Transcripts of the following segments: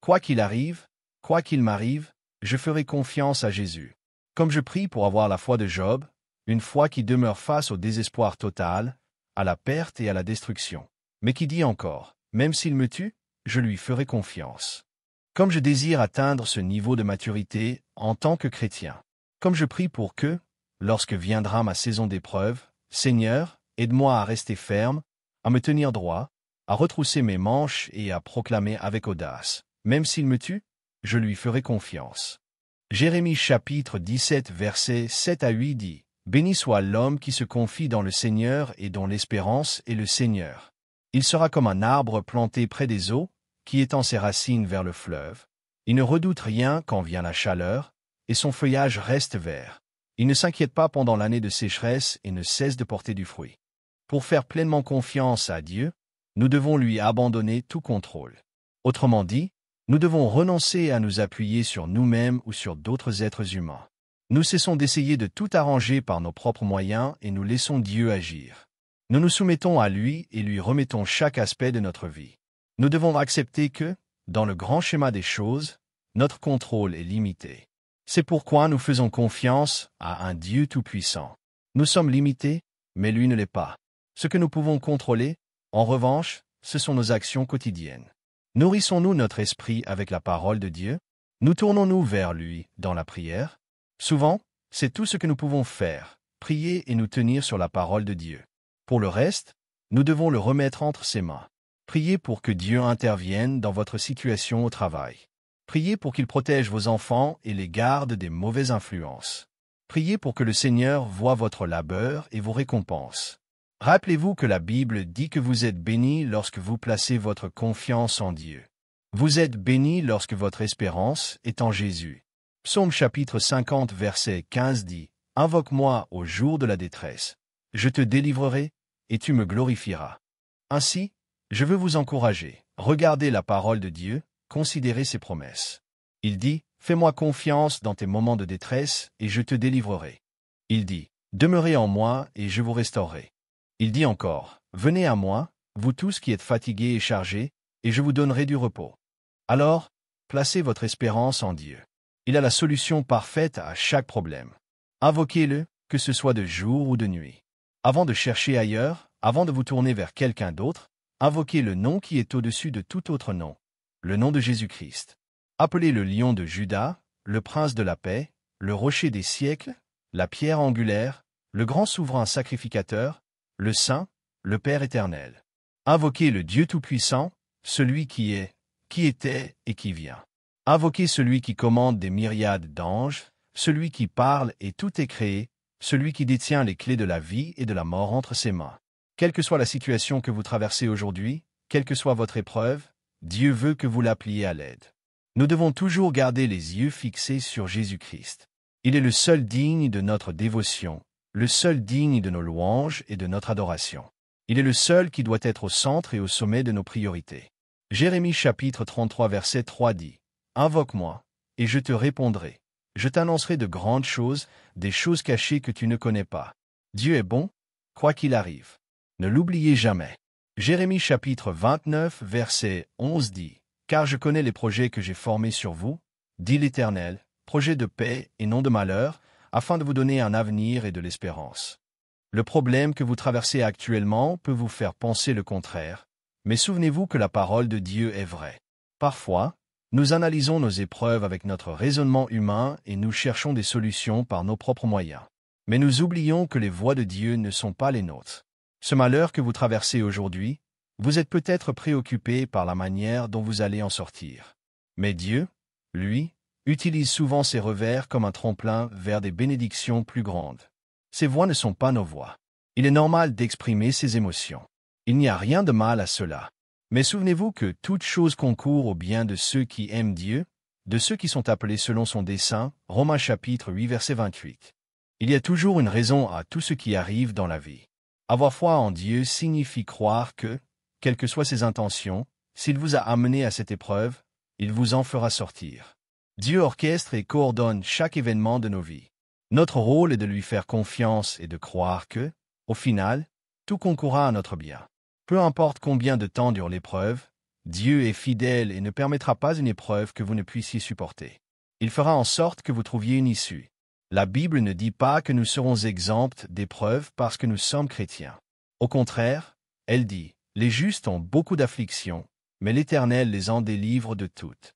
Quoi qu'il arrive, quoi qu'il m'arrive, je ferai confiance à Jésus. Comme je prie pour avoir la foi de Job, une foi qui demeure face au désespoir total, à la perte et à la destruction, mais qui dit encore, même s'il me tue, je lui ferai confiance. Comme je désire atteindre ce niveau de maturité en tant que chrétien, comme je prie pour que, lorsque viendra ma saison d'épreuve, Seigneur, aide-moi à rester ferme, à me tenir droit, à retrousser mes manches et à proclamer avec audace, même s'il me tue, je lui ferai confiance. Jérémie chapitre 17 versets 7 à 8 dit, « Béni soit l'homme qui se confie dans le Seigneur et dont l'espérance est le Seigneur. Il sera comme un arbre planté près des eaux, qui étend ses racines vers le fleuve. Il ne redoute rien quand vient la chaleur, et son feuillage reste vert. Il ne s'inquiète pas pendant l'année de sécheresse et ne cesse de porter du fruit. » Pour faire pleinement confiance à Dieu, nous devons lui abandonner tout contrôle. Autrement dit, nous devons renoncer à nous appuyer sur nous-mêmes ou sur d'autres êtres humains. Nous cessons d'essayer de tout arranger par nos propres moyens et nous laissons Dieu agir. Nous nous soumettons à lui et lui remettons chaque aspect de notre vie. Nous devons accepter que, dans le grand schéma des choses, notre contrôle est limité. C'est pourquoi nous faisons confiance à un Dieu tout-puissant. Nous sommes limités, mais lui ne l'est pas. Ce que nous pouvons contrôler, en revanche, ce sont nos actions quotidiennes. Nourrissons-nous notre esprit avec la parole de Dieu? Nous tournons-nous vers lui dans la prière? Souvent, c'est tout ce que nous pouvons faire, prier et nous tenir sur la parole de Dieu. Pour le reste, nous devons le remettre entre ses mains. Priez pour que Dieu intervienne dans votre situation au travail. Priez pour qu'il protège vos enfants et les garde des mauvaises influences. Priez pour que le Seigneur voie votre labeur et vous récompense. Rappelez-vous que la Bible dit que vous êtes bénis lorsque vous placez votre confiance en Dieu. Vous êtes bénis lorsque votre espérance est en Jésus. Psaume chapitre 50 verset 15 dit, « Invoque-moi au jour de la détresse. Je te délivrerai, et tu me glorifieras. » Ainsi, je veux vous encourager. Regardez la parole de Dieu, considérez ses promesses. Il dit, « Fais-moi confiance dans tes moments de détresse, et je te délivrerai. » Il dit, « Demeurez en moi, et je vous restaurerai. » Il dit encore, « Venez à moi, vous tous qui êtes fatigués et chargés, et je vous donnerai du repos. » Alors, placez votre espérance en Dieu. Il a la solution parfaite à chaque problème. Invoquez-le, que ce soit de jour ou de nuit. Avant de chercher ailleurs, avant de vous tourner vers quelqu'un d'autre, invoquez le nom qui est au-dessus de tout autre nom, le nom de Jésus-Christ. Appelez le lion de Juda, le prince de la paix, le rocher des siècles, la pierre angulaire, le grand souverain sacrificateur, le Saint, le Père éternel. Invoquez le Dieu Tout-Puissant, celui qui est, qui était et qui vient. Invoquez celui qui commande des myriades d'anges, celui qui parle et tout est créé, celui qui détient les clés de la vie et de la mort entre ses mains. Quelle que soit la situation que vous traversez aujourd'hui, quelle que soit votre épreuve, Dieu veut que vous l'appeliez à l'aide. Nous devons toujours garder les yeux fixés sur Jésus-Christ. Il est le seul digne de notre dévotion, le seul digne de nos louanges et de notre adoration. Il est le seul qui doit être au centre et au sommet de nos priorités. Jérémie chapitre 33 verset 3 dit, « Invoque-moi, et je te répondrai. Je t'annoncerai de grandes choses, des choses cachées que tu ne connais pas. Dieu est bon, quoi qu'il arrive. Ne l'oubliez jamais. » Jérémie chapitre 29 verset 11 dit, « Car je connais les projets que j'ai formés sur vous, dit l'Éternel, projets de paix et non de malheur, afin de vous donner un avenir et de l'espérance. » Le problème que vous traversez actuellement peut vous faire penser le contraire, mais souvenez-vous que la parole de Dieu est vraie. Parfois, nous analysons nos épreuves avec notre raisonnement humain et nous cherchons des solutions par nos propres moyens. Mais nous oublions que les voies de Dieu ne sont pas les nôtres. Ce malheur que vous traversez aujourd'hui, vous êtes peut-être préoccupé par la manière dont vous allez en sortir. Mais Dieu, lui, utilise souvent ces revers comme un tremplin vers des bénédictions plus grandes. Ces voix ne sont pas nos voix. Il est normal d'exprimer ses émotions. Il n'y a rien de mal à cela. Mais souvenez-vous que toute chose concourt au bien de ceux qui aiment Dieu, de ceux qui sont appelés selon son dessein, Romains chapitre 8 verset 28. Il y a toujours une raison à tout ce qui arrive dans la vie. Avoir foi en Dieu signifie croire que, quelles que soient ses intentions, s'il vous a amené à cette épreuve, il vous en fera sortir. Dieu orchestre et coordonne chaque événement de nos vies. Notre rôle est de lui faire confiance et de croire que, au final, tout concourra à notre bien. Peu importe combien de temps dure l'épreuve, Dieu est fidèle et ne permettra pas une épreuve que vous ne puissiez supporter. Il fera en sorte que vous trouviez une issue. La Bible ne dit pas que nous serons exempts d'épreuves parce que nous sommes chrétiens. Au contraire, elle dit, les justes ont beaucoup d'afflictions, mais l'Éternel les en délivre de toutes.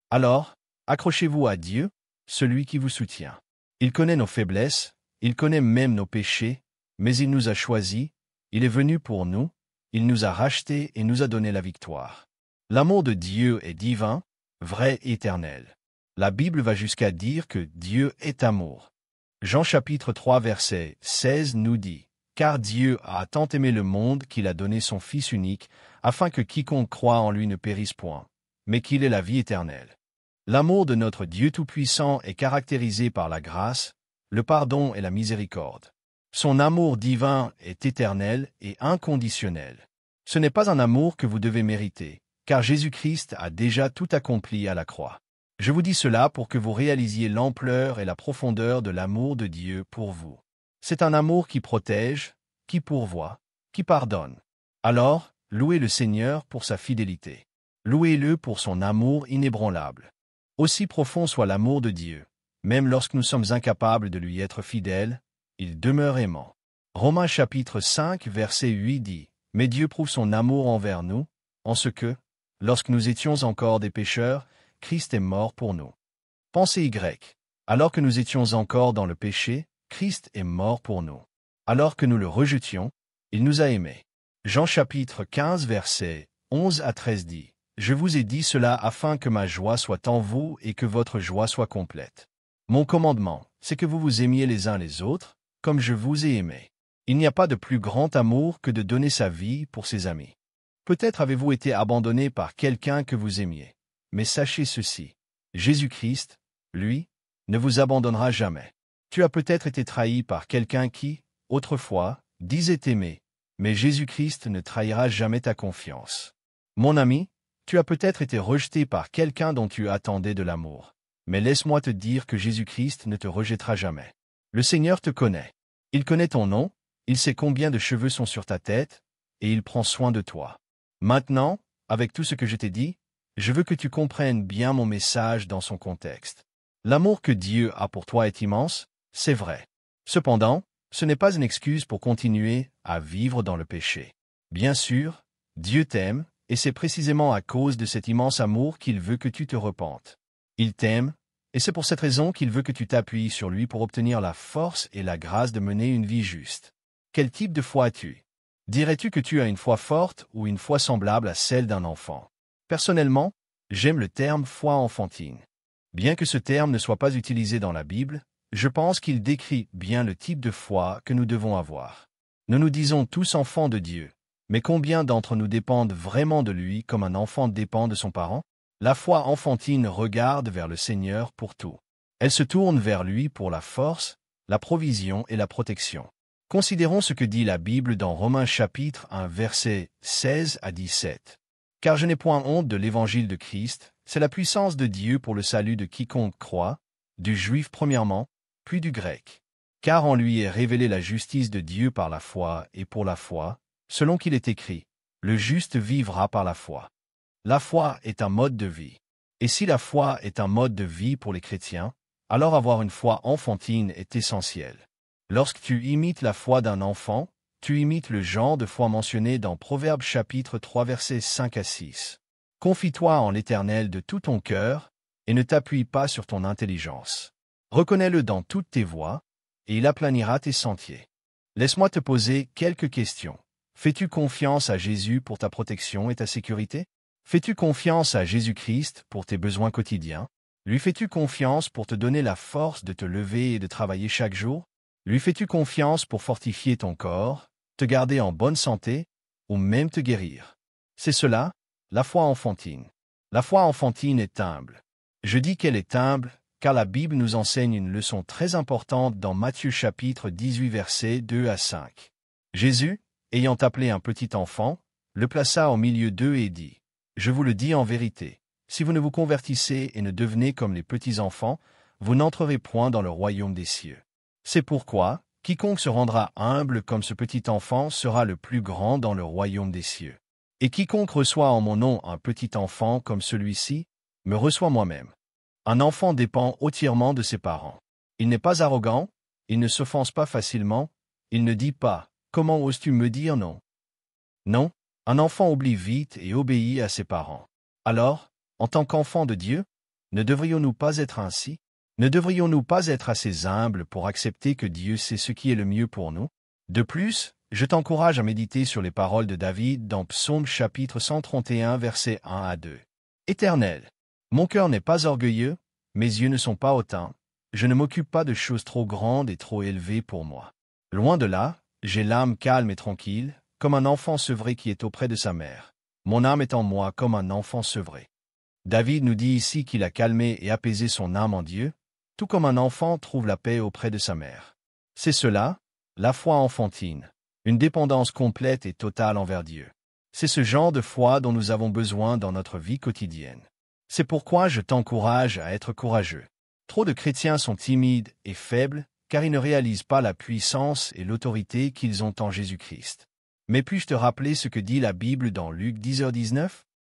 Alors, accrochez-vous à Dieu, celui qui vous soutient. Il connaît nos faiblesses, il connaît même nos péchés, mais il nous a choisis, il est venu pour nous, il nous a rachetés et nous a donné la victoire. L'amour de Dieu est divin, vrai et éternel. La Bible va jusqu'à dire que Dieu est amour. Jean chapitre 3 verset 16 nous dit, « Car Dieu a tant aimé le monde qu'il a donné son Fils unique, afin que quiconque croit en lui ne périsse point, mais qu'il ait la vie éternelle. » L'amour de notre Dieu Tout-Puissant est caractérisé par la grâce, le pardon et la miséricorde. Son amour divin est éternel et inconditionnel. Ce n'est pas un amour que vous devez mériter, car Jésus-Christ a déjà tout accompli à la croix. Je vous dis cela pour que vous réalisiez l'ampleur et la profondeur de l'amour de Dieu pour vous. C'est un amour qui protège, qui pourvoit, qui pardonne. Alors, louez le Seigneur pour sa fidélité. Louez-le pour son amour inébranlable. Aussi profond soit l'amour de Dieu, même lorsque nous sommes incapables de lui être fidèles, il demeure aimant. Romains chapitre 5 verset 8 dit, « Mais Dieu prouve son amour envers nous, en ce que, lorsque nous étions encore des pécheurs, Christ est mort pour nous. » Pensée Y. Alors que nous étions encore dans le péché, Christ est mort pour nous. Alors que nous le rejetions, il nous a aimés. Jean chapitre 15 verset 11 à 13 dit, « Je vous ai dit cela afin que ma joie soit en vous et que votre joie soit complète. Mon commandement, c'est que vous vous aimiez les uns les autres, comme je vous ai aimé. Il n'y a pas de plus grand amour que de donner sa vie pour ses amis. Peut-être avez-vous été abandonné par quelqu'un que vous aimiez. Mais sachez ceci, Jésus-Christ, lui, ne vous abandonnera jamais. Tu as peut-être été trahi par quelqu'un qui, autrefois, disait t'aimer, mais Jésus-Christ ne trahira jamais ta confiance. Mon ami, tu as peut-être été rejeté par quelqu'un dont tu attendais de l'amour. Mais laisse-moi te dire que Jésus-Christ ne te rejettera jamais. Le Seigneur te connaît. Il connaît ton nom, il sait combien de cheveux sont sur ta tête, et il prend soin de toi. Maintenant, avec tout ce que je t'ai dit, je veux que tu comprennes bien mon message dans son contexte. L'amour que Dieu a pour toi est immense, c'est vrai. Cependant, ce n'est pas une excuse pour continuer à vivre dans le péché. Bien sûr, Dieu t'aime, et c'est précisément à cause de cet immense amour qu'il veut que tu te repentes. Il t'aime, et c'est pour cette raison qu'il veut que tu t'appuies sur lui pour obtenir la force et la grâce de mener une vie juste. Quel type de foi as-tu? Dirais-tu que tu as une foi forte ou une foi semblable à celle d'un enfant? Personnellement, j'aime le terme foi enfantine. Bien que ce terme ne soit pas utilisé dans la Bible, je pense qu'il décrit bien le type de foi que nous devons avoir. Nous nous disons tous enfants de Dieu, mais combien d'entre nous dépendent vraiment de lui comme un enfant dépend de son parent? La foi enfantine regarde vers le Seigneur pour tout. Elle se tourne vers lui pour la force, la provision et la protection. Considérons ce que dit la Bible dans Romains chapitre 1 versets 16 à 17. « Car je n'ai point honte de l'évangile de Christ, c'est la puissance de Dieu pour le salut de quiconque croit, du juif premièrement, puis du grec. Car en lui est révélée la justice de Dieu par la foi et pour la foi, selon qu'il est écrit, le juste vivra par la foi. » La foi est un mode de vie. Et si la foi est un mode de vie pour les chrétiens, alors avoir une foi enfantine est essentiel. Lorsque tu imites la foi d'un enfant, tu imites le genre de foi mentionné dans Proverbes chapitre 3 versets 5 à 6. Confie-toi en l'Éternel de tout ton cœur, et ne t'appuie pas sur ton intelligence. Reconnais-le dans toutes tes voies, et il aplanira tes sentiers. Laisse-moi te poser quelques questions. Fais-tu confiance à Jésus pour ta protection et ta sécurité? Fais-tu confiance à Jésus-Christ pour tes besoins quotidiens? Lui fais-tu confiance pour te donner la force de te lever et de travailler chaque jour? Lui fais-tu confiance pour fortifier ton corps, te garder en bonne santé, ou même te guérir? C'est cela, la foi enfantine. La foi enfantine est humble. Je dis qu'elle est humble, car la Bible nous enseigne une leçon très importante dans Matthieu chapitre 18 versets 2 à 5. Jésus, ayant appelé un petit enfant, le plaça au milieu d'eux et dit, « Je vous le dis en vérité, si vous ne vous convertissez et ne devenez comme les petits enfants, vous n'entrerez point dans le royaume des cieux. C'est pourquoi, quiconque se rendra humble comme ce petit enfant sera le plus grand dans le royaume des cieux. Et quiconque reçoit en mon nom un petit enfant comme celui-ci, me reçoit moi-même. Un enfant dépend entièrement de ses parents. Il n'est pas arrogant, il ne s'offense pas facilement, il ne dit pas « Comment oses-tu me dire non ?» Non, un enfant oublie vite et obéit à ses parents. Alors, en tant qu'enfant de Dieu, ne devrions-nous pas être ainsi? Ne devrions-nous pas être assez humbles pour accepter que Dieu sait ce qui est le mieux pour nous? De plus, je t'encourage à méditer sur les paroles de David dans Psaume chapitre 131 versets 1 à 2. Éternel, mon cœur n'est pas orgueilleux, mes yeux ne sont pas hautains, je ne m'occupe pas de choses trop grandes et trop élevées pour moi. Loin de là, j'ai l'âme calme et tranquille, comme un enfant sevré qui est auprès de sa mère. Mon âme est en moi comme un enfant sevré. David nous dit ici qu'il a calmé et apaisé son âme en Dieu, tout comme un enfant trouve la paix auprès de sa mère. C'est cela, la foi enfantine, une dépendance complète et totale envers Dieu. C'est ce genre de foi dont nous avons besoin dans notre vie quotidienne. C'est pourquoi je t'encourage à être courageux. Trop de chrétiens sont timides et faibles, car ils ne réalisent pas la puissance et l'autorité qu'ils ont en Jésus-Christ. Mais puis-je te rappeler ce que dit la Bible dans Luc 10h19 ?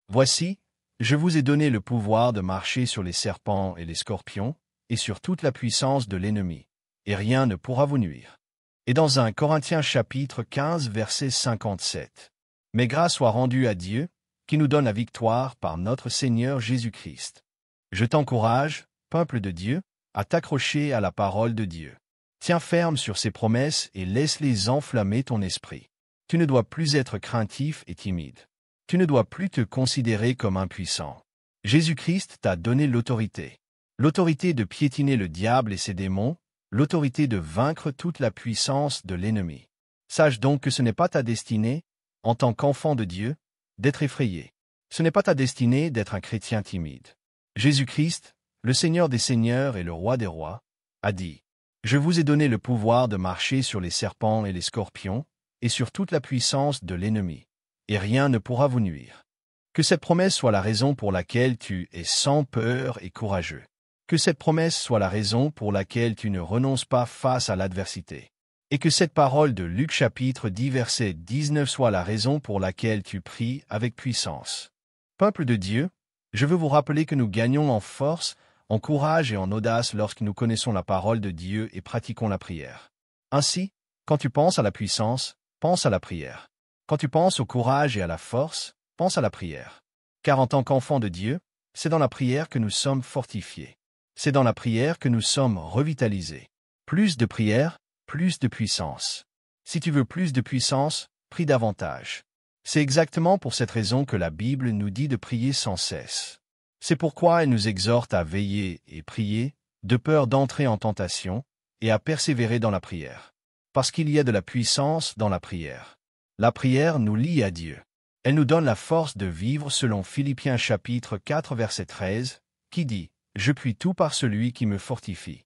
Voici, je vous ai donné le pouvoir de marcher sur les serpents et les scorpions, et sur toute la puissance de l'ennemi, et rien ne pourra vous nuire. Et dans 1 Corinthiens chapitre 15 verset 57. Mais grâce soit rendue à Dieu, qui nous donne la victoire par notre Seigneur Jésus-Christ. Je t'encourage, peuple de Dieu, à t'accrocher à la parole de Dieu. Tiens ferme sur ses promesses et laisse-les enflammer ton esprit. Tu ne dois plus être craintif et timide. Tu ne dois plus te considérer comme impuissant. Jésus-Christ t'a donné l'autorité. L'autorité de piétiner le diable et ses démons, l'autorité de vaincre toute la puissance de l'ennemi. Sache donc que ce n'est pas ta destinée, en tant qu'enfant de Dieu, d'être effrayé. Ce n'est pas ta destinée d'être un chrétien timide. Jésus-Christ, le Seigneur des Seigneurs et le Roi des Rois, a dit « Je vous ai donné le pouvoir de marcher sur les serpents et les scorpions, et sur toute la puissance de l'ennemi, et rien ne pourra vous nuire. » Que cette promesse soit la raison pour laquelle tu es sans peur et courageux. Que cette promesse soit la raison pour laquelle tu ne renonces pas face à l'adversité. Et que cette parole de Luc chapitre 10 verset 19 soit la raison pour laquelle tu pries avec puissance. Peuple de Dieu, je veux vous rappeler que nous gagnons en force, en courage et en audace lorsque nous connaissons la parole de Dieu et pratiquons la prière. Ainsi, quand tu penses à la puissance, pense à la prière. Quand tu penses au courage et à la force, pense à la prière. Car en tant qu'enfants de Dieu, c'est dans la prière que nous sommes fortifiés. C'est dans la prière que nous sommes revitalisés. Plus de prière, plus de puissance. Si tu veux plus de puissance, prie davantage. C'est exactement pour cette raison que la Bible nous dit de prier sans cesse. C'est pourquoi elle nous exhorte à veiller et prier, de peur d'entrer en tentation, et à persévérer dans la prière. Parce qu'il y a de la puissance dans la prière. La prière nous lie à Dieu. Elle nous donne la force de vivre selon Philippiens chapitre 4 verset 13, qui dit « Je puis tout par celui qui me fortifie ».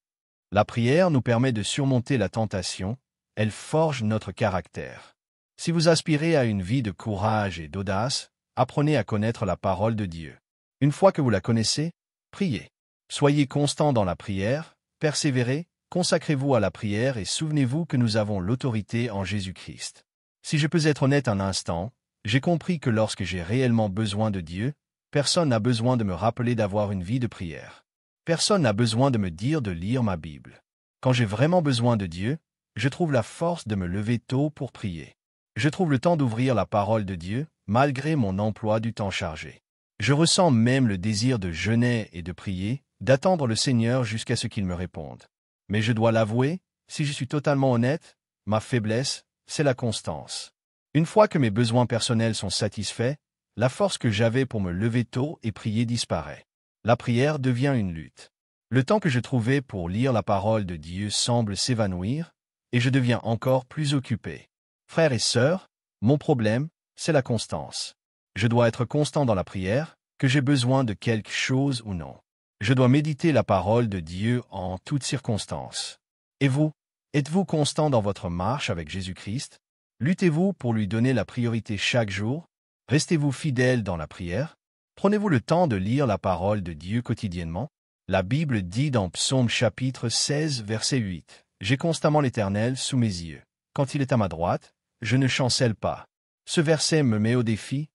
La prière nous permet de surmonter la tentation, elle forge notre caractère. Si vous aspirez à une vie de courage et d'audace, apprenez à connaître la parole de Dieu. Une fois que vous la connaissez, priez. Soyez constant dans la prière, persévérez, consacrez-vous à la prière et souvenez-vous que nous avons l'autorité en Jésus-Christ. Si je peux être honnête un instant, j'ai compris que lorsque j'ai réellement besoin de Dieu, personne n'a besoin de me rappeler d'avoir une vie de prière. Personne n'a besoin de me dire de lire ma Bible. Quand j'ai vraiment besoin de Dieu, je trouve la force de me lever tôt pour prier. Je trouve le temps d'ouvrir la parole de Dieu, malgré mon emploi du temps chargé. Je ressens même le désir de jeûner et de prier, d'attendre le Seigneur jusqu'à ce qu'il me réponde. Mais je dois l'avouer, si je suis totalement honnête, ma faiblesse, c'est la constance. Une fois que mes besoins personnels sont satisfaits, la force que j'avais pour me lever tôt et prier disparaît. La prière devient une lutte. Le temps que je trouvais pour lire la parole de Dieu semble s'évanouir, et je deviens encore plus occupé. Frères et sœurs, mon problème, c'est la constance. Je dois être constant dans la prière, que j'ai besoin de quelque chose ou non. Je dois méditer la parole de Dieu en toutes circonstances. Et vous, êtes-vous constant dans votre marche avec Jésus-Christ? Luttez-vous pour lui donner la priorité chaque jour? Restez-vous fidèle dans la prière? Prenez-vous le temps de lire la parole de Dieu quotidiennement? La Bible dit dans Psaume chapitre 16 verset 8, « J'ai constamment l'Éternel sous mes yeux. Quand il est à ma droite, je ne chancelle pas. » Ce verset me met au défi.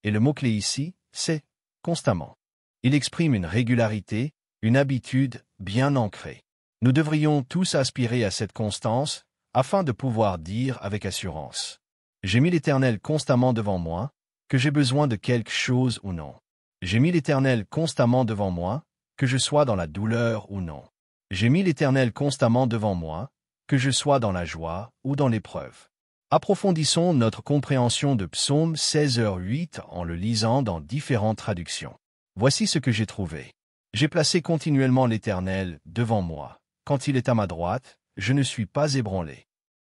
Et le mot-clé ici, c'est « constamment ». Il exprime une régularité, une habitude bien ancrée. Nous devrions tous aspirer à cette constance afin de pouvoir dire avec assurance « J'ai mis l'Éternel constamment devant moi, que j'ai besoin de quelque chose ou non. J'ai mis l'Éternel constamment devant moi, que je sois dans la douleur ou non. J'ai mis l'Éternel constamment devant moi, que je sois dans la joie ou dans l'épreuve. » Approfondissons notre compréhension de Psaume 16h8 en le lisant dans différentes traductions. Voici ce que j'ai trouvé. J'ai placé continuellement l'Éternel devant moi. Quand il est à ma droite, je ne suis pas ébranlé.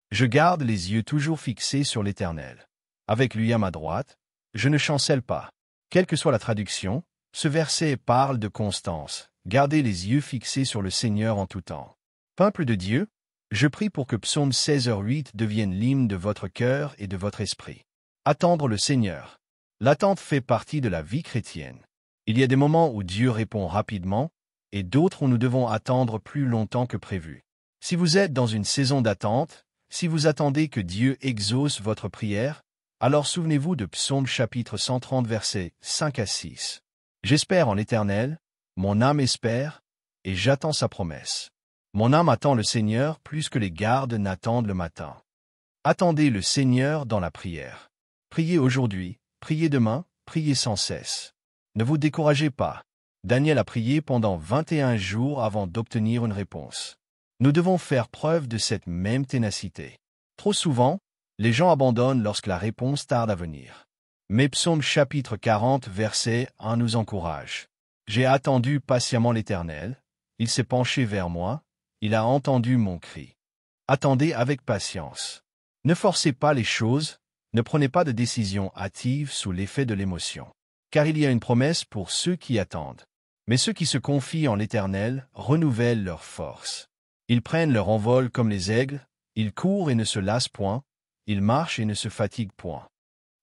Je garde les yeux toujours fixés sur l'Éternel. Avec lui à ma droite, je ne chancelle pas. Quelle que soit la traduction, ce verset parle de constance. Gardez les yeux fixés sur le Seigneur en tout temps. Peuple de Dieu, je prie pour que Psaume 16h8 devienne l'hymne de votre cœur et de votre esprit. Attendre le Seigneur. L'attente fait partie de la vie chrétienne. Il y a des moments où Dieu répond rapidement, et d'autres où nous devons attendre plus longtemps que prévu. Si vous êtes dans une saison d'attente, si vous attendez que Dieu exauce votre prière, alors souvenez-vous de Psaume chapitre 130 versets 5 à 6. J'espère en l'Éternel, mon âme espère, et j'attends sa promesse. Mon âme attend le Seigneur plus que les gardes n'attendent le matin. Attendez le Seigneur dans la prière. Priez aujourd'hui, priez demain, priez sans cesse. Ne vous découragez pas. Daniel a prié pendant 21 jours avant d'obtenir une réponse. Nous devons faire preuve de cette même ténacité. Trop souvent, les gens abandonnent lorsque la réponse tarde à venir. Mais Psaume chapitre 40 verset 1 nous encourage. J'ai attendu patiemment l'Éternel, il s'est penché vers moi, il a entendu mon cri. Attendez avec patience. Ne forcez pas les choses, ne prenez pas de décision hâtive sous l'effet de l'émotion. Car il y a une promesse pour ceux qui attendent. Mais ceux qui se confient en l'Éternel renouvellent leur force. Ils prennent leur envol comme les aigles, ils courent et ne se lassent point, ils marchent et ne se fatiguent point.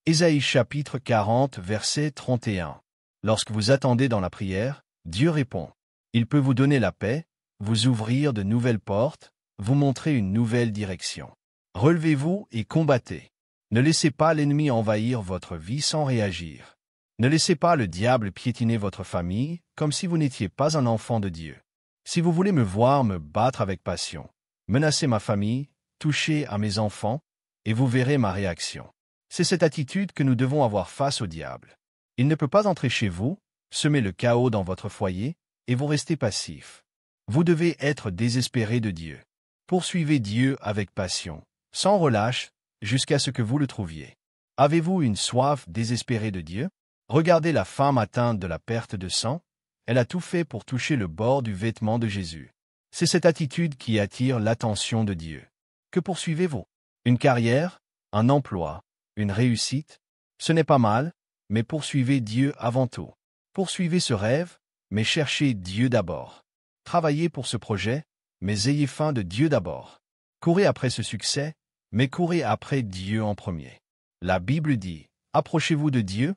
Ésaïe chapitre 40 verset 31. Lorsque vous attendez dans la prière, Dieu répond. Il peut vous donner la paix, vous ouvrir de nouvelles portes, vous montrer une nouvelle direction. Relevez-vous et combattez. Ne laissez pas l'ennemi envahir votre vie sans réagir. Ne laissez pas le diable piétiner votre famille comme si vous n'étiez pas un enfant de Dieu. Si vous voulez me voir me battre avec passion, menacez ma famille, touchez à mes enfants, et vous verrez ma réaction. C'est cette attitude que nous devons avoir face au diable. Il ne peut pas entrer chez vous, semer le chaos dans votre foyer, et vous restez passif. Vous devez être désespéré de Dieu. Poursuivez Dieu avec passion, sans relâche, jusqu'à ce que vous le trouviez. Avez-vous une soif désespérée de Dieu? Regardez la femme atteinte de la perte de sang, elle a tout fait pour toucher le bord du vêtement de Jésus. C'est cette attitude qui attire l'attention de Dieu. Que poursuivez-vous? Une carrière? Un emploi? Une réussite? Ce n'est pas mal, mais poursuivez Dieu avant tout. Poursuivez ce rêve, mais cherchez Dieu d'abord. Travaillez pour ce projet, mais ayez faim de Dieu d'abord. Courez après ce succès, mais courez après Dieu en premier. La Bible dit, « Approchez-vous de Dieu,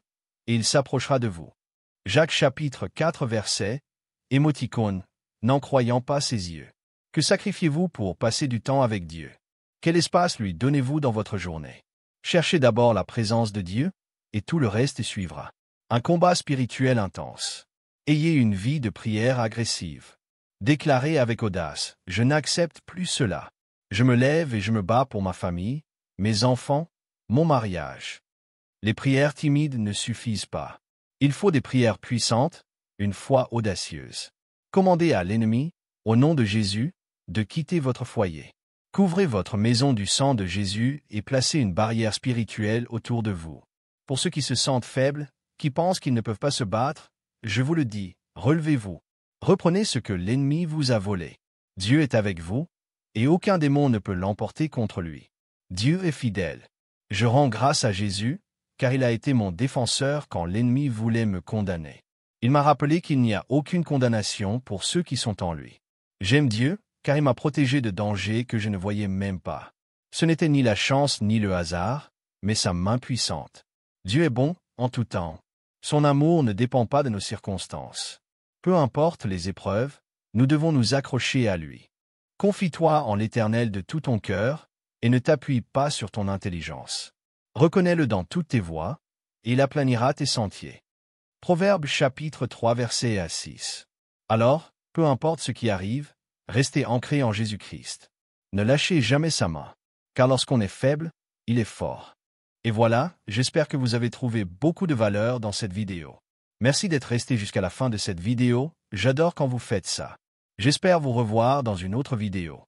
et il s'approchera de vous. » Jacques chapitre 4 verset, émoticône, n'en croyant pas ses yeux. Que sacrifiez-vous pour passer du temps avec Dieu? Quel espace lui donnez-vous dans votre journée? Cherchez d'abord la présence de Dieu, et tout le reste suivra. Un combat spirituel intense. Ayez une vie de prière agressive. Déclarez avec audace, « Je n'accepte plus cela. Je me lève et je me bats pour ma famille, mes enfants, mon mariage. » Les prières timides ne suffisent pas. Il faut des prières puissantes, une foi audacieuse. Commandez à l'ennemi, au nom de Jésus, de quitter votre foyer. Couvrez votre maison du sang de Jésus et placez une barrière spirituelle autour de vous. Pour ceux qui se sentent faibles, qui pensent qu'ils ne peuvent pas se battre, je vous le dis, relevez-vous. Reprenez ce que l'ennemi vous a volé. Dieu est avec vous, et aucun démon ne peut l'emporter contre lui. Dieu est fidèle. Je rends grâce à Jésus, car il a été mon défenseur quand l'ennemi voulait me condamner. Il m'a rappelé qu'il n'y a aucune condamnation pour ceux qui sont en lui. J'aime Dieu, car il m'a protégé de dangers que je ne voyais même pas. Ce n'était ni la chance ni le hasard, mais sa main puissante. Dieu est bon en tout temps. Son amour ne dépend pas de nos circonstances. Peu importe les épreuves, nous devons nous accrocher à lui. Confie-toi en l'Éternel de tout ton cœur, et ne t'appuie pas sur ton intelligence. Reconnais-le dans toutes tes voies, et il aplanira tes sentiers. Proverbes chapitre 3 versets à 6. Alors, peu importe ce qui arrive, restez ancrés en Jésus-Christ. Ne lâchez jamais sa main, car lorsqu'on est faible, il est fort. Et voilà, j'espère que vous avez trouvé beaucoup de valeur dans cette vidéo. Merci d'être resté jusqu'à la fin de cette vidéo, j'adore quand vous faites ça. J'espère vous revoir dans une autre vidéo.